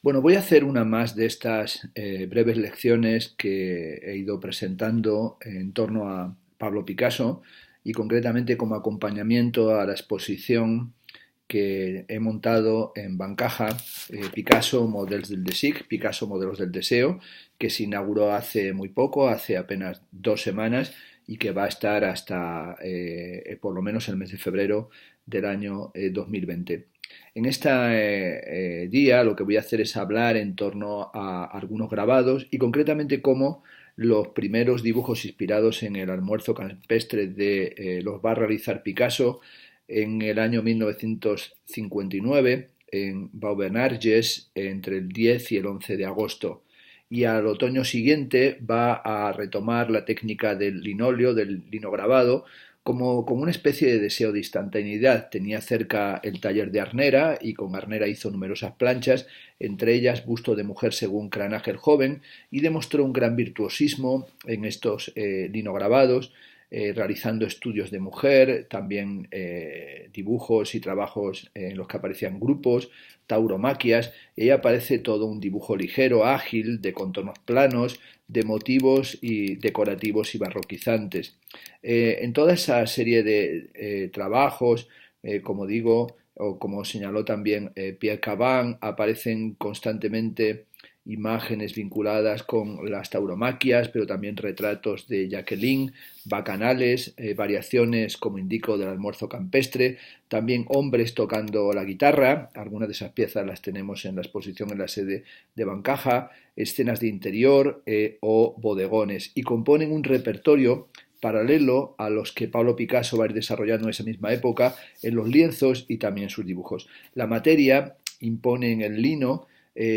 Bueno, voy a hacer una más de estas breves lecciones que he ido presentando en torno a Pablo Picasso y concretamente como acompañamiento a la exposición que he montado en Bancaja, Picasso Models del Desig, Picasso Modelos del Deseo, que se inauguró hace muy poco, hace apenas 2 semanas, y que va a estar hasta por lo menos el mes de febrero del año 2020. En este día lo que voy a hacer es hablar en torno a algunos grabados y concretamente cómo los primeros dibujos inspirados en el almuerzo campestre los va a realizar Picasso en el año 1959 en Baubenarges entre el 10 y el 11 de agosto. Y al otoño siguiente va a retomar la técnica del linóleo, del linograbado, como una especie de deseo de instantaneidad. Tenía cerca el taller de Arnera y con Arnera hizo numerosas planchas, entre ellas busto de mujer según Cranach el joven, y demostró un gran virtuosismo en estos linograbados, realizando estudios de mujer, también dibujos y trabajos en los que aparecían grupos, tauromaquias, y ahí aparece todo un dibujo ligero, ágil, de contornos planos, de motivos y decorativos y barroquizantes. En toda esa serie de trabajos, como digo, o como señaló también Pierre Cavin, aparecen constantemente imágenes vinculadas con las tauromaquias, pero también retratos de Jacqueline, bacanales, variaciones, como indico, del almuerzo campestre, también hombres tocando la guitarra, algunas de esas piezas las tenemos en la exposición en la sede de Bancaja, escenas de interior o bodegones, y componen un repertorio paralelo a los que Pablo Picasso va a ir desarrollando en esa misma época en los lienzos y también en sus dibujos. La materia impone en el lino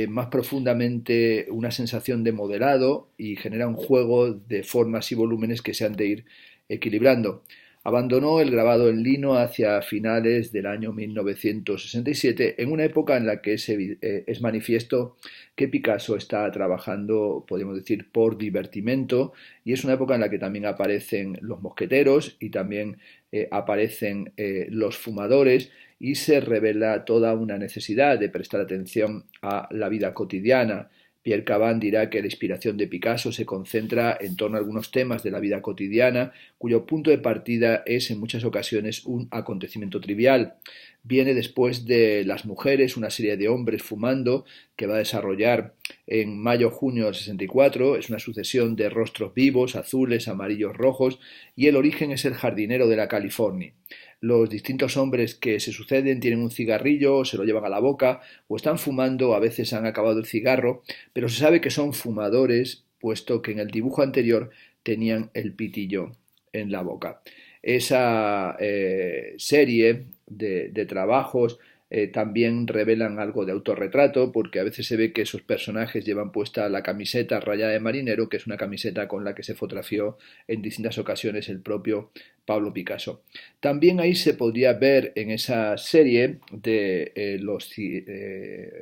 más profundamente una sensación de modelado y genera un juego de formas y volúmenes que se han de ir equilibrando. Abandonó el grabado en lino hacia finales del año 1967, en una época en la que es manifiesto que Picasso está trabajando, podemos decir, por divertimento, y es una época en la que también aparecen los mosqueteros y también aparecen los fumadores, y se revela toda una necesidad de prestar atención a la vida cotidiana. Pierre Cavin dirá que la inspiración de Picasso se concentra en torno a algunos temas de la vida cotidiana, cuyo punto de partida es en muchas ocasiones un acontecimiento trivial. Viene después de Las mujeres, una serie de hombres fumando que va a desarrollar en mayo-junio del 64, es una sucesión de rostros vivos, azules, amarillos, rojos, y el origen es el jardinero de la California. Los distintos hombres que se suceden tienen un cigarrillo, se lo llevan a la boca o están fumando, a veces han acabado el cigarro, pero se sabe que son fumadores, puesto que en el dibujo anterior tenían el pitillo en la boca. Esa serie de trabajos también revelan algo de autorretrato, porque a veces se ve que esos personajes llevan puesta la camiseta rayada de marinero, que es una camiseta con la que se fotografió en distintas ocasiones el propio Pablo Picasso. También ahí se podría ver en esa serie de los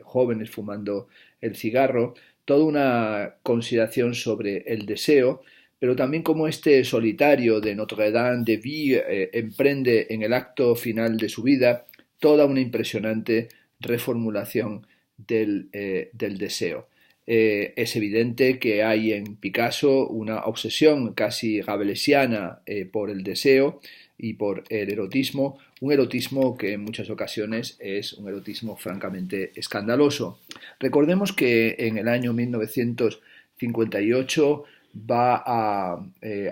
jóvenes fumando el cigarro toda una consideración sobre el deseo, pero también como este solitario de Notre Dame de Vie emprende en el acto final de su vida toda una impresionante reformulación del deseo. Es evidente que hay en Picasso una obsesión casi gabelesiana por el deseo y por el erotismo, un erotismo que en muchas ocasiones es un erotismo francamente escandaloso. Recordemos que en el año 1958 va a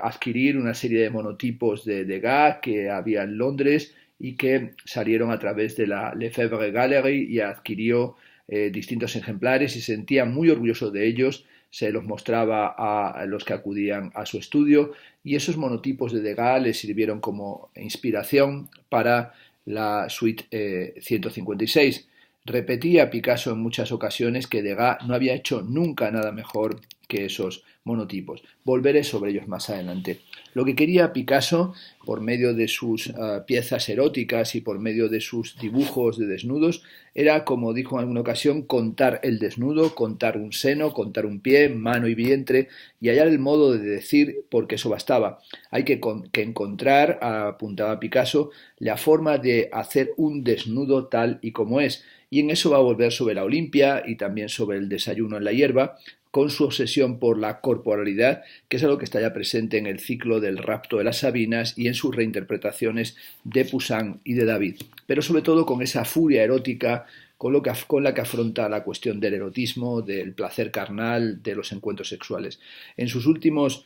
adquirir una serie de monotipos de Degas que había en Londres y que salieron a través de la Lefebvre Gallery, y adquirió distintos ejemplares y se sentía muy orgulloso de ellos, se los mostraba a los que acudían a su estudio, y esos monotipos de Degas le sirvieron como inspiración para la suite 156. Repetía Picasso en muchas ocasiones que Degas no había hecho nunca nada mejor que esos monotipos. Volveré sobre ellos más adelante. Lo que quería Picasso, por medio de sus piezas eróticas y por medio de sus dibujos de desnudos, era, como dijo en alguna ocasión, contar el desnudo, contar un seno, contar un pie, mano y vientre, y hallar el modo de decir, porque eso bastaba. Hay que encontrar, apuntaba Picasso, la forma de hacer un desnudo tal y como es. y en eso va a volver sobre la Olimpia y también sobre el desayuno en la hierba, con su obsesión por la corporalidad, que es algo que está ya presente en el ciclo del rapto de las Sabinas y en sus reinterpretaciones de Poussin y de David, pero sobre todo con esa furia erótica con la que afronta la cuestión del erotismo, del placer carnal, de los encuentros sexuales. En sus últimos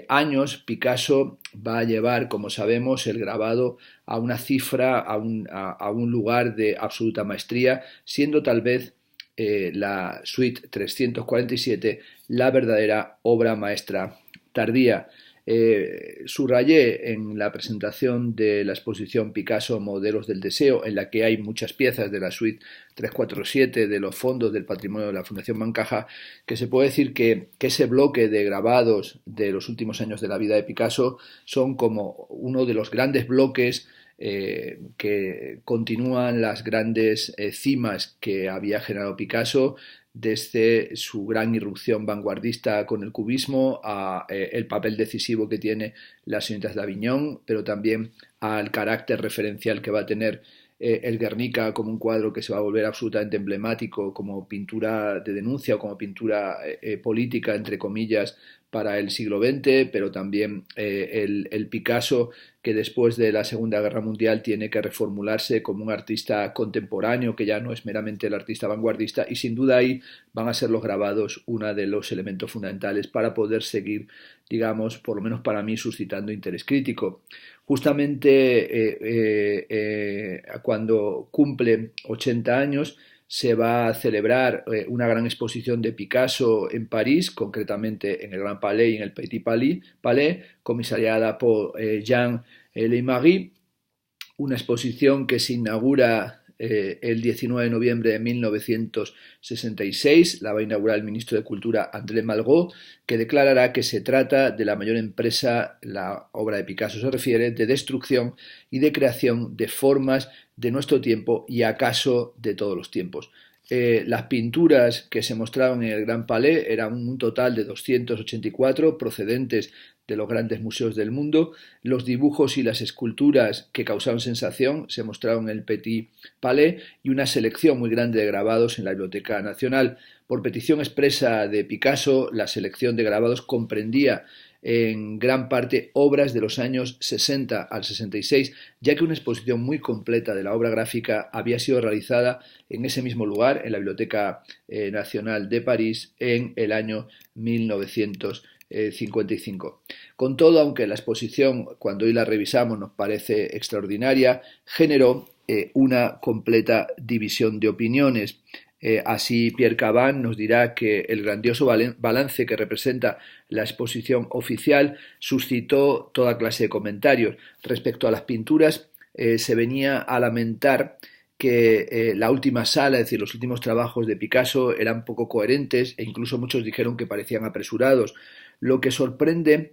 años, Picasso va a llevar, como sabemos, el grabado a una cifra, a un lugar de absoluta maestría, siendo tal vez la Suite 347 la verdadera obra maestra tardía. Subrayé en la presentación de la exposición Picasso Modelos del Deseo, en la que hay muchas piezas de la Suite 347 de los fondos del patrimonio de la Fundación Bancaja, que se puede decir que ese bloque de grabados de los últimos años de la vida de Picasso son como uno de los grandes bloques que continúan las grandes cimas que había generado Picasso desde su gran irrupción vanguardista con el cubismo a el papel decisivo que tiene las señoritas de Aviñón, pero también al carácter referencial que va a tener el Guernica como un cuadro que se va a volver absolutamente emblemático como pintura de denuncia o como pintura política, entre comillas, para el siglo XX, pero también el Picasso que después de la Segunda Guerra Mundial tiene que reformularse como un artista contemporáneo, que ya no es meramente el artista vanguardista, y sin duda ahí van a ser los grabados uno de los elementos fundamentales para poder seguir, digamos, por lo menos para mí, suscitando interés crítico. Justamente cuando cumple 80 años, se va a celebrar una gran exposición de Picasso en París, concretamente en el Grand Palais y en el Petit Palais, comisariada por Jean Leimarie, una exposición que se inaugura el 19 de noviembre de 1966, la va a inaugurar el ministro de Cultura André Malraux, que declarará que se trata de la mayor empresa, la obra de Picasso se refiere, de destrucción y de creación de formas de nuestro tiempo y acaso de todos los tiempos. Las pinturas que se mostraron en el Grand Palais eran un total de 284 procedentes de los grandes museos del mundo. Los dibujos y las esculturas que causaron sensación se mostraron en el Petit Palais y una selección muy grande de grabados en la Biblioteca Nacional. Por petición expresa de Picasso, la selección de grabados comprendía en gran parte obras de los años 60 al 66, ya que una exposición muy completa de la obra gráfica había sido realizada en ese mismo lugar, en la Biblioteca Nacional de París, en el año 1955. Con todo, aunque la exposición, cuando hoy la revisamos, nos parece extraordinaria, generó una completa división de opiniones. Así Pierre Caban nos dirá que el grandioso balance que representa la exposición oficial suscitó toda clase de comentarios. Respecto a las pinturas, se venía a lamentar que la última sala, es decir, los últimos trabajos de Picasso eran poco coherentes e incluso muchos dijeron que parecían apresurados. Lo que sorprende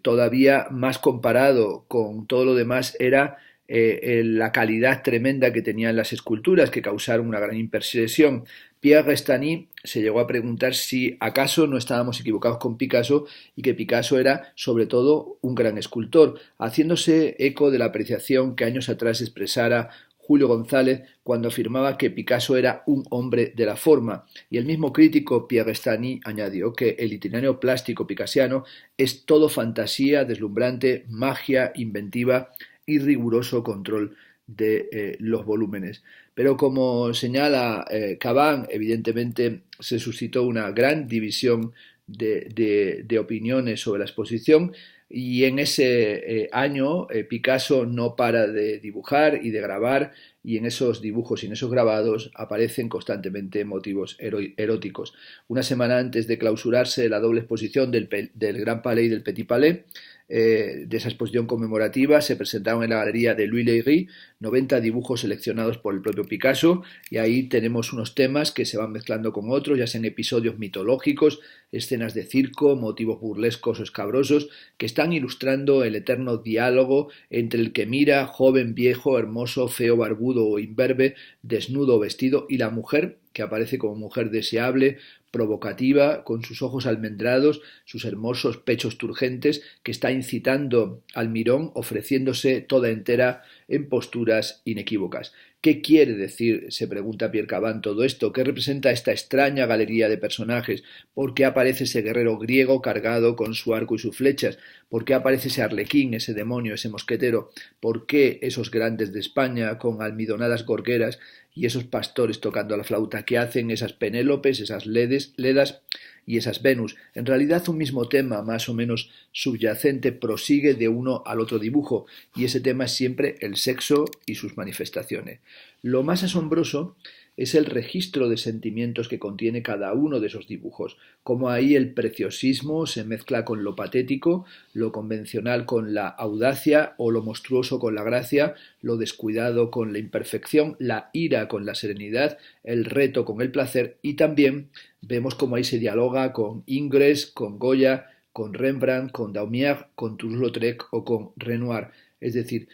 todavía más comparado con todo lo demás era la calidad tremenda que tenían las esculturas, que causaron una gran impresión. Pierre Restany se llegó a preguntar si acaso no estábamos equivocados con Picasso y que Picasso era sobre todo un gran escultor, haciéndose eco de la apreciación que años atrás expresara Julio González cuando afirmaba que Picasso era un hombre de la forma, y el mismo crítico Pierre Restany añadió que el itinerario plástico picassiano es todo fantasía, deslumbrante, magia, inventiva y riguroso control de los volúmenes. Pero como señala Caban, evidentemente se suscitó una gran división de opiniones sobre la exposición, y en ese año Picasso no para de dibujar y de grabar, y en esos dibujos y en esos grabados aparecen constantemente motivos eróticos. Una semana antes de clausurarse la doble exposición del Grand Palais y del Petit Palais, de esa exposición conmemorativa se presentaron en la galería de Louis Leiry 90 dibujos seleccionados por el propio Picasso, y ahí tenemos unos temas que se van mezclando con otros, ya sean episodios mitológicos, escenas de circo, motivos burlescos o escabrosos, que están ilustrando el eterno diálogo entre el que mira, joven, viejo, hermoso, feo, barbudo o imberbe, desnudo o vestido, y la mujer que aparece como mujer deseable, provocativa, con sus ojos almendrados, sus hermosos pechos turgentes, que está incitando al mirón, ofreciéndose toda entera en posturas inequívocas. ¿Qué quiere decir, se pregunta Pierre Caban, todo esto? ¿Qué representa esta extraña galería de personajes? ¿Por qué aparece ese guerrero griego cargado con su arco y sus flechas? ¿Por qué aparece ese arlequín, ese demonio, ese mosquetero? ¿Por qué esos grandes de España con almidonadas gorgueras y esos pastores tocando la flauta? ¿Qué hacen esas Penélopes, esas Ledas y esas Venus? En realidad un mismo tema, más o menos subyacente, prosigue de uno al otro dibujo, y ese tema es siempre el sexo y sus manifestaciones. Lo más asombroso es el registro de sentimientos que contiene cada uno de esos dibujos, como ahí el preciosismo se mezcla con lo patético, lo convencional con la audacia o lo monstruoso con la gracia, lo descuidado con la imperfección, la ira con la serenidad, el reto con el placer, y también vemos cómo ahí se dialoga con Ingres, con Goya, con Rembrandt, con Daumier, con Toulouse-Lautrec o con Renoir. Es decir,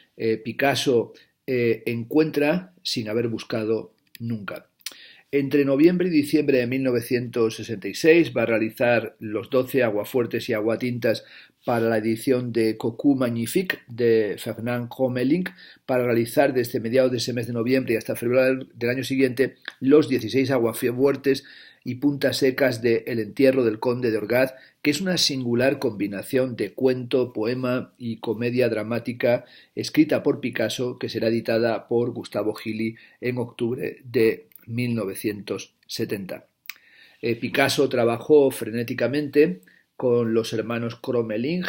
Picasso encuentra sin haber buscado nunca. Entre noviembre y diciembre de 1966 va a realizar los 12 aguafuertes y aguatintas para la edición de Cocu Magnifique de Fernand Crommelink, para realizar desde mediados de ese mes de noviembre y hasta febrero del año siguiente los 16 aguafuertes y puntas secas de El entierro del conde de Orgaz, que es una singular combinación de cuento, poema y comedia dramática escrita por Picasso, que será editada por Gustavo Gili en octubre de 1970. Picasso trabajó frenéticamente con los hermanos Crommelin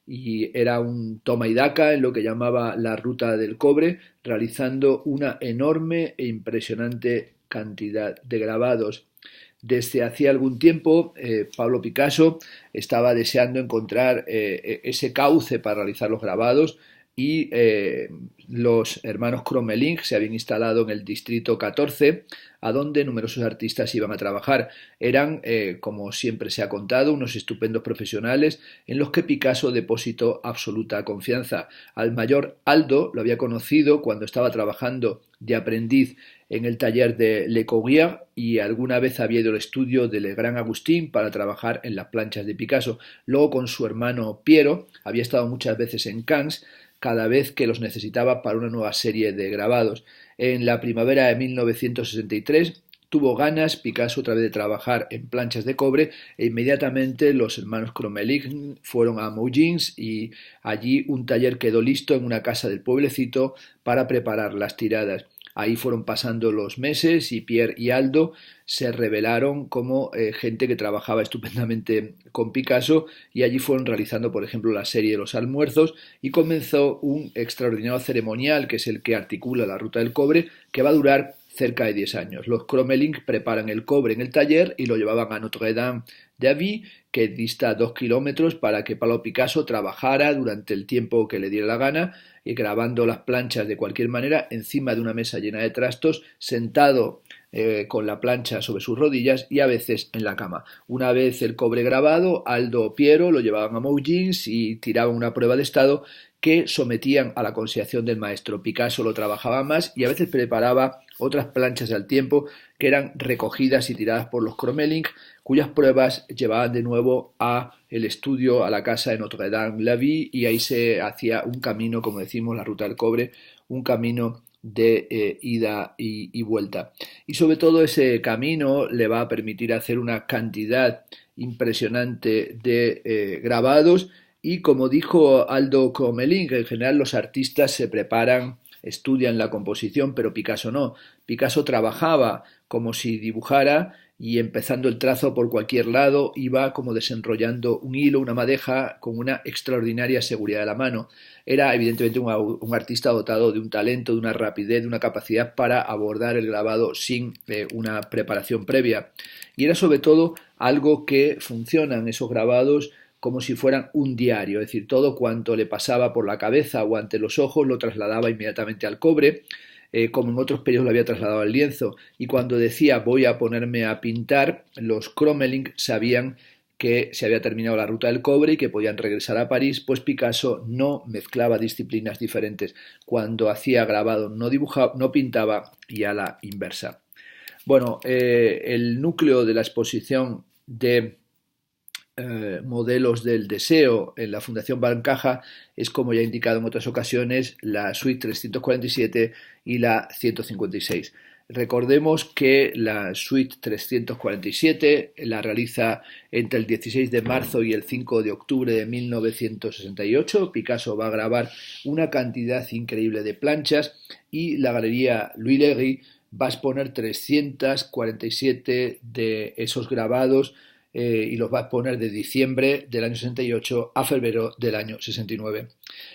y era un toma y daca en lo que llamaba la ruta del cobre, realizando una enorme e impresionante cantidad de grabados. Desde hacía algún tiempo, Pablo Picasso estaba deseando encontrar ese cauce para realizar los grabados, y los hermanos Crommelin se habían instalado en el distrito 14, a donde numerosos artistas iban a trabajar. Eran, como siempre se ha contado, unos estupendos profesionales en los que Picasso depositó absoluta confianza. Al mayor Aldo lo había conocido cuando estaba trabajando de aprendiz en el taller de Le Corbusier, y alguna vez había ido al estudio de Le Grand Agustín para trabajar en las planchas de Picasso. Luego, con su hermano Piero, había estado muchas veces en Cannes, cada vez que los necesitaba para una nueva serie de grabados. En la primavera de 1963 tuvo ganas Picasso otra vez de trabajar en planchas de cobre, e inmediatamente los hermanos Crommelin fueron a Mougins, y allí un taller quedó listo en una casa del pueblecito para preparar las tiradas. Ahí fueron pasando los meses y Pierre y Aldo se revelaron como gente que trabajaba estupendamente con Picasso, y allí fueron realizando, por ejemplo, la serie Los Almuerzos, y comenzó un extraordinario ceremonial que es el que articula la ruta del cobre, que va a durar cerca de 10 años. Los Crommelin preparan el cobre en el taller y lo llevaban a Notre-Dame-d'Avy, que dista 2 kilómetros, para que Pablo Picasso trabajara durante el tiempo que le diera la gana, y grabando las planchas de cualquier manera encima de una mesa llena de trastos, sentado con la plancha sobre sus rodillas y a veces en la cama. Una vez el cobre grabado, Aldo o Piero lo llevaban a Mougins y tiraban una prueba de estado que sometían a la consideración del maestro. Picasso lo trabajaba más y a veces preparaba otras planchas al tiempo, que eran recogidas y tiradas por los Crommelin, cuyas pruebas llevaban de nuevo a el estudio, a la casa de Notre-Dame-d'Avy, y ahí se hacía un camino, como decimos, la ruta del cobre, un camino de ida y vuelta. Y sobre todo ese camino le va a permitir hacer una cantidad impresionante de grabados, y como dijo Aldo Crommelin, que en general los artistas se preparan, estudian la composición, pero Picasso no. Picasso trabajaba como si dibujara, y empezando el trazo por cualquier lado iba como desenrollando un hilo, una madeja, con una extraordinaria seguridad de la mano. Era evidentemente un artista dotado de un talento, de una rapidez, de una capacidad para abordar el grabado sin una preparación previa. Y era sobre todo algo que funcionan esos grabados como si fueran un diario, es decir, todo cuanto le pasaba por la cabeza o ante los ojos lo trasladaba inmediatamente al cobre, como en otros periodos lo había trasladado al lienzo, y cuando decía voy a ponerme a pintar, los Crommelin sabían que se había terminado la ruta del cobre y que podían regresar a París, pues Picasso no mezclaba disciplinas diferentes. Cuando hacía grabado no dibujaba, no pintaba, y a la inversa. Bueno, el núcleo de la exposición de modelos del deseo en la Fundación Bancaja es, como ya he indicado en otras ocasiones, la suite 347 y la 156. Recordemos que la suite 347 la realiza entre el 16 de marzo y el 5 de octubre de 1968. Picasso va a grabar una cantidad increíble de planchas y la galería Louis Lévy va a exponer 347 de esos grabados y los va a exponer de diciembre del año 68 a febrero del año 69.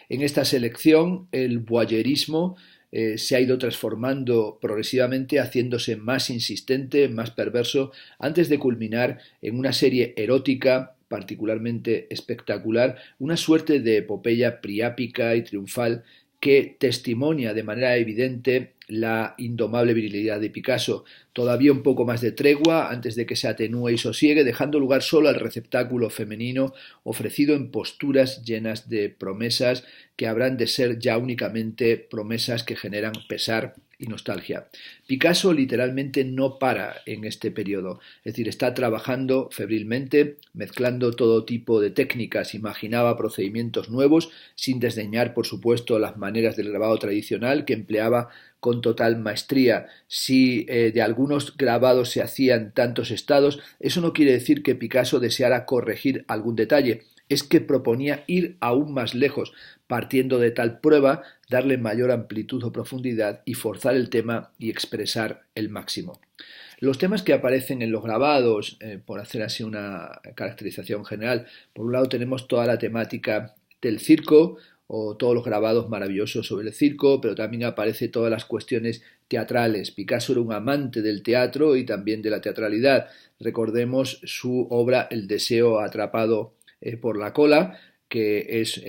En esta selección el voyerismo se ha ido transformando progresivamente, haciéndose más insistente, más perverso, antes de culminar en una serie erótica particularmente espectacular, una suerte de epopeya priápica y triunfal que testimonia de manera evidente la indomable virilidad de Picasso. Todavía un poco más de tregua antes de que se atenúe y sosiegue, dejando lugar solo al receptáculo femenino ofrecido en posturas llenas de promesas que habrán de ser ya únicamente promesas que generan pesar y nostalgia. Picasso literalmente no para en este periodo, es decir, está trabajando febrilmente, mezclando todo tipo de técnicas, imaginaba procedimientos nuevos, sin desdeñar, por supuesto, las maneras del grabado tradicional que empleaba con total maestría. Si de algunos grabados se hacían tantos estados, eso no quiere decir que Picasso deseara corregir algún detalle, es que proponía ir aún más lejos, partiendo de tal prueba, darle mayor amplitud o profundidad y forzar el tema y expresar el máximo. Los temas que aparecen en los grabados, por hacer así una caracterización general, por un lado tenemos toda la temática del circo, o todos los grabados maravillosos sobre el circo, pero también aparece todas las cuestiones teatrales. Picasso era un amante del teatro y también de la teatralidad. Recordemos su obra El deseo atrapado por la cola, que es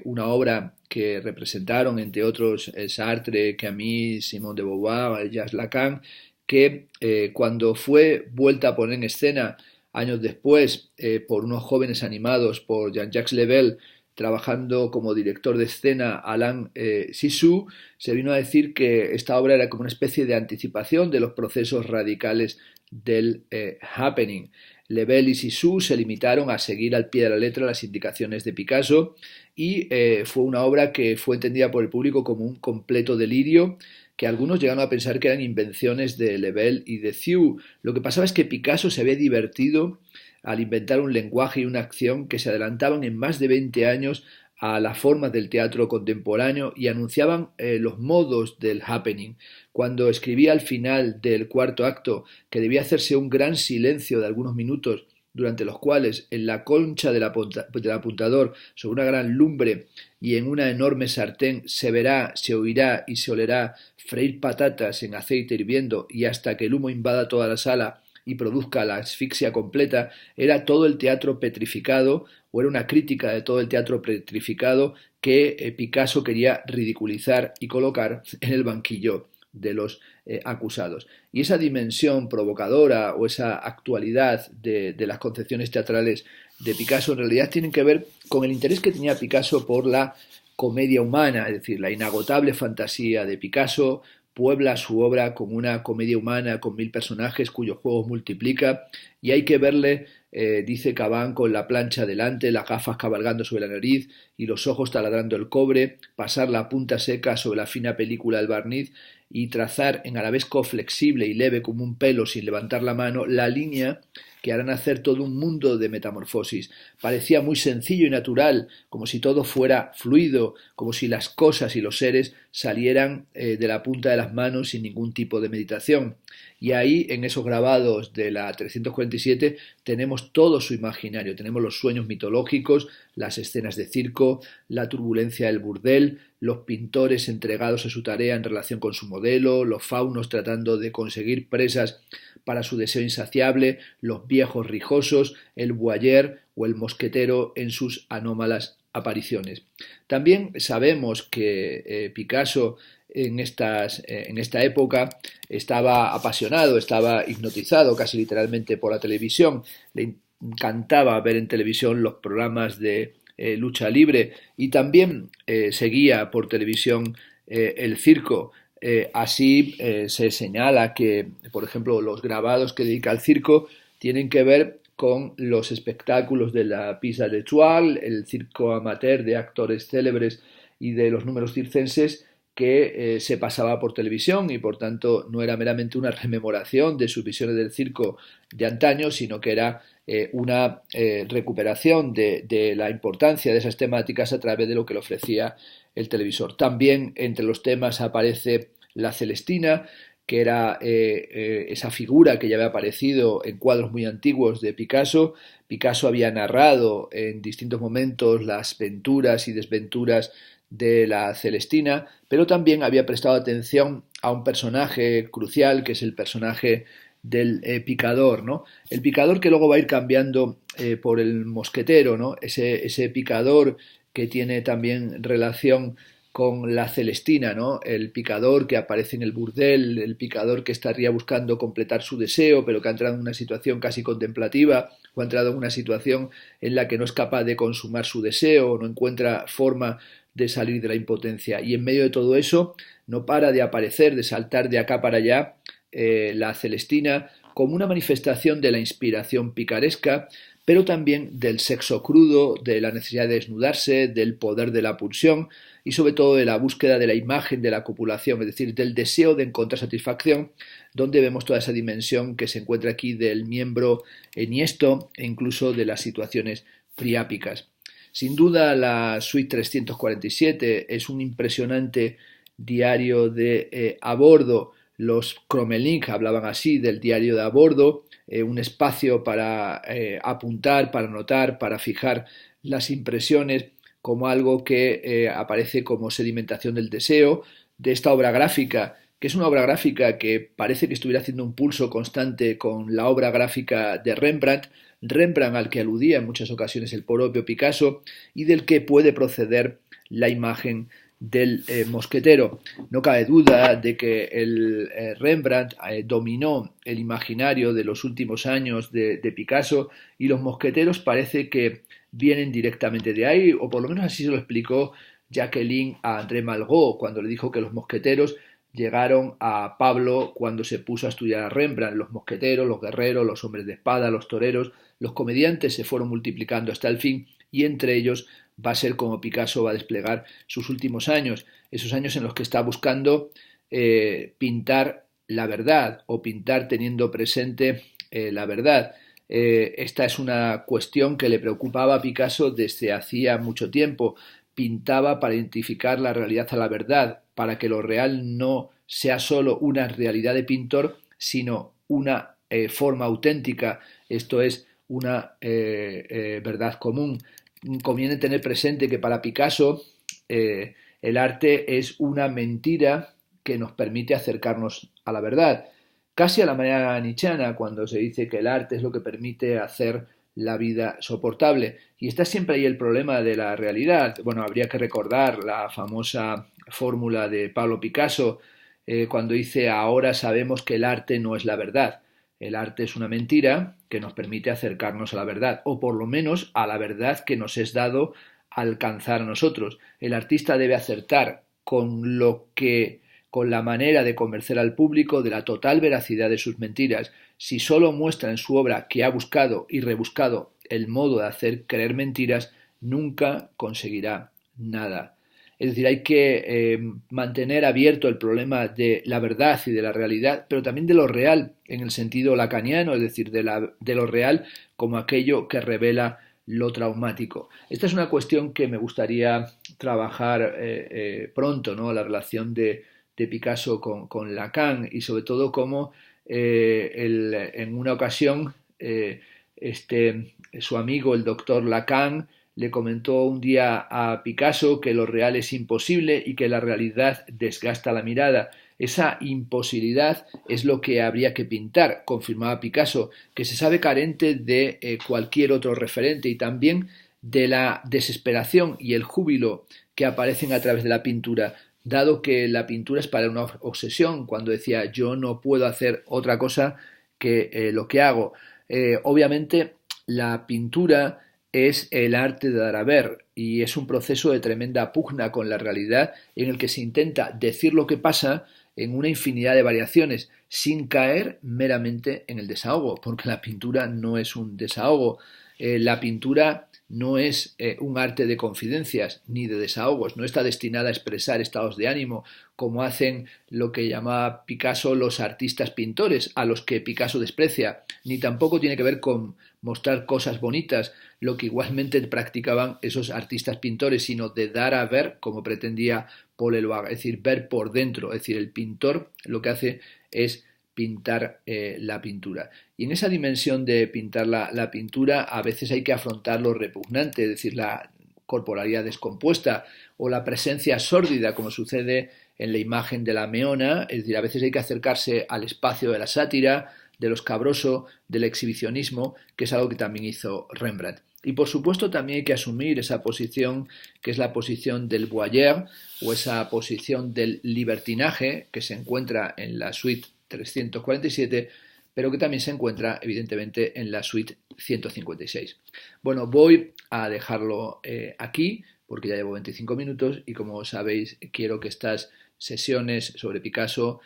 una obra que representaron, entre otros, Sartre, Camus, Simone de Beauvoir, Jacques Lacan, que cuando fue vuelta a poner en escena años después por unos jóvenes animados por Jean-Jacques Lebel, trabajando como director de escena Alain Sissou, se vino a decir que esta obra era como una especie de anticipación de los procesos radicales del happening. Lebel y Sissou se limitaron a seguir al pie de la letra las indicaciones de Picasso y fue una obra que fue entendida por el público como un completo delirio, que algunos llegaron a pensar que eran invenciones de Lebel y de Sissou. Lo que pasaba es que Picasso se había divertido al inventar un lenguaje y una acción que se adelantaban en más de 20 años a las formas del teatro contemporáneo y anunciaban los modos del happening. Cuando escribía al final del cuarto acto que debía hacerse un gran silencio de algunos minutos, durante los cuales en la concha del apuntador, sobre una gran lumbre y en una enorme sartén, se verá, se oirá y se olerá freír patatas en aceite hirviendo y hasta que el humo invada toda la sala y produzca la asfixia completa, era todo el teatro petrificado, o era una crítica de todo el teatro petrificado que Picasso quería ridiculizar y colocar en el banquillo de los acusados. Y esa dimensión provocadora o esa actualidad de las concepciones teatrales de Picasso en realidad tienen que ver con el interés que tenía Picasso por la comedia humana, es decir, la inagotable fantasía de Picasso puebla su obra como una comedia humana con 1000 personajes cuyos juegos multiplica y hay que verle, dice Caban, con la plancha delante, las gafas cabalgando sobre la nariz y los ojos taladrando el cobre, pasar la punta seca sobre la fina película del barniz y trazar en arabesco flexible y leve como un pelo sin levantar la mano la línea que harán hacer todo un mundo de metamorfosis. Parecía muy sencillo y natural, como si todo fuera fluido, como si las cosas y los seres salieran de la punta de las manos sin ningún tipo de meditación. Y ahí, en esos grabados de la 347, tenemos todo su imaginario, tenemos los sueños mitológicos, las escenas de circo, la turbulencia del burdel, los pintores entregados a su tarea en relación con su modelo, los faunos tratando de conseguir presas para su deseo insaciable, los viejos rijosos, el voyeur o el mosquetero en sus anómalas apariciones. También sabemos que Picasso en esta época estaba apasionado, estaba hipnotizado casi literalmente por la televisión, le encantaba ver en televisión los programas de lucha libre y también seguía por televisión el circo. Se señala que, por ejemplo, los grabados que dedica al circo tienen que ver con los espectáculos de la Pisa de Étoile, el circo amateur de actores célebres y de los números circenses que se pasaba por televisión y por tanto no era meramente una rememoración de sus visiones del circo de antaño, sino que era una recuperación de la importancia de esas temáticas a través de lo que le ofrecía el televisor. También entre los temas aparece la Celestina, que era esa figura que ya había aparecido en cuadros muy antiguos de Picasso. Picasso había narrado en distintos momentos las venturas y desventuras de la Celestina, pero también había prestado atención a un personaje crucial, que es el personaje del picador, ¿no? El picador que luego va a ir cambiando por el mosquetero, ¿no? Ese picador que tiene también relación con la Celestina, ¿no? El picador que aparece en el burdel, el picador que estaría buscando completar su deseo, pero que ha entrado en una situación casi contemplativa, o ha entrado en una situación en la que no es capaz de consumar su deseo, no encuentra forma de salir de la impotencia. Y en medio de todo eso no para de aparecer, de saltar de acá para allá, la Celestina como una manifestación de la inspiración picaresca, pero también del sexo crudo, de la necesidad de desnudarse, del poder de la pulsión y sobre todo de la búsqueda de la imagen de la copulación, es decir, del deseo de encontrar satisfacción, donde vemos toda esa dimensión que se encuentra aquí del miembro enhiesto e incluso de las situaciones priápicas. Sin duda, la Suite 347 es un impresionante diario de a bordo. Los Crommelin hablaban así del diario de a bordo, un espacio para apuntar, para anotar, para fijar las impresiones como algo que aparece como sedimentación del deseo, de esta obra gráfica, que es una obra gráfica que parece que estuviera haciendo un pulso constante con la obra gráfica de Rembrandt, Rembrandt al que aludía en muchas ocasiones el propio Picasso y del que puede proceder la imagen del mosquetero. No cabe duda de que el Rembrandt dominó el imaginario de los últimos años de Picasso y los mosqueteros parece que vienen directamente de ahí, o por lo menos así se lo explicó Jacqueline a André Malraux cuando le dijo que los mosqueteros llegaron a Pablo cuando se puso a estudiar a Rembrandt. Los mosqueteros, los guerreros, los hombres de espada, los toreros, los comediantes se fueron multiplicando hasta el fin y entre ellos va a ser como Picasso va a desplegar sus últimos años, esos años en los que está buscando pintar la verdad o pintar teniendo presente la verdad. Esta es una cuestión que le preocupaba a Picasso desde hacía mucho tiempo. Pintaba para identificar la realidad a la verdad, para que lo real no sea solo una realidad de pintor, sino una forma auténtica, esto es, una verdad común. Conviene tener presente que para Picasso el arte es una mentira que nos permite acercarnos a la verdad, casi a la manera nietzscheana, cuando se dice que el arte es lo que permite hacer la vida soportable. Y está siempre ahí el problema de la realidad. Bueno, habría que recordar la famosa fórmula de Pablo Picasso cuando dice ahora sabemos que el arte no es la verdad. El arte es una mentira que nos permite acercarnos a la verdad, o por lo menos a la verdad que nos es dado alcanzar a nosotros. El artista debe acertar con la manera de convencer al público de la total veracidad de sus mentiras. Si solo muestra en su obra que ha buscado y rebuscado el modo de hacer creer mentiras, nunca conseguirá nada. Es decir, hay que mantener abierto el problema de la verdad y de la realidad, pero también de lo real, en el sentido lacaniano, es decir, de lo real como aquello que revela lo traumático. Esta es una cuestión que me gustaría trabajar pronto, ¿no? La relación de Picasso con Lacan y sobre todo cómo en una ocasión su amigo el doctor Lacan le comentó un día a Picasso que lo real es imposible y que la realidad desgasta la mirada. Esa imposibilidad es lo que habría que pintar, confirmaba Picasso, que se sabe carente de cualquier otro referente y también de la desesperación y el júbilo que aparecen a través de la pintura, dado que la pintura es para una obsesión, cuando decía yo no puedo hacer otra cosa que lo que hago. Obviamente la pintura es el arte de dar a ver y es un proceso de tremenda pugna con la realidad en el que se intenta decir lo que pasa en una infinidad de variaciones, sin caer meramente en el desahogo, porque la pintura no es un desahogo. La pintura no es un arte de confidencias ni de desahogos, no está destinada a expresar estados de ánimo, como hacen lo que llamaba Picasso los artistas pintores, a los que Picasso desprecia, ni tampoco tiene que ver con mostrar cosas bonitas, lo que igualmente practicaban esos artistas pintores, sino de dar a ver, como pretendía Paul Eluard, es decir, ver por dentro, es decir, el pintor lo que hace es pintar la pintura. Y en esa dimensión de pintar la pintura a veces hay que afrontar lo repugnante, es decir, la corporalidad descompuesta o la presencia sórdida, como sucede en la imagen de la meona, es decir, a veces hay que acercarse al espacio de la sátira, de lo escabroso, del exhibicionismo, que es algo que también hizo Rembrandt. Y por supuesto también hay que asumir esa posición que es la posición del voyeur o esa posición del libertinaje que se encuentra en la suite 347, pero que también se encuentra evidentemente en la suite 156. Bueno, voy a dejarlo aquí porque ya llevo 25 minutos y como sabéis quiero que estas sesiones sobre Picasso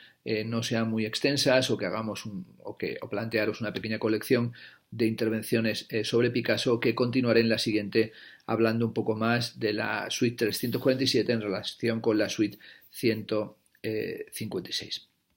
no sean muy extensas o que hagamos o plantearos una pequeña colección de intervenciones sobre Picasso que continuaré en la siguiente hablando un poco más de la suite 347 en relación con la suite 156.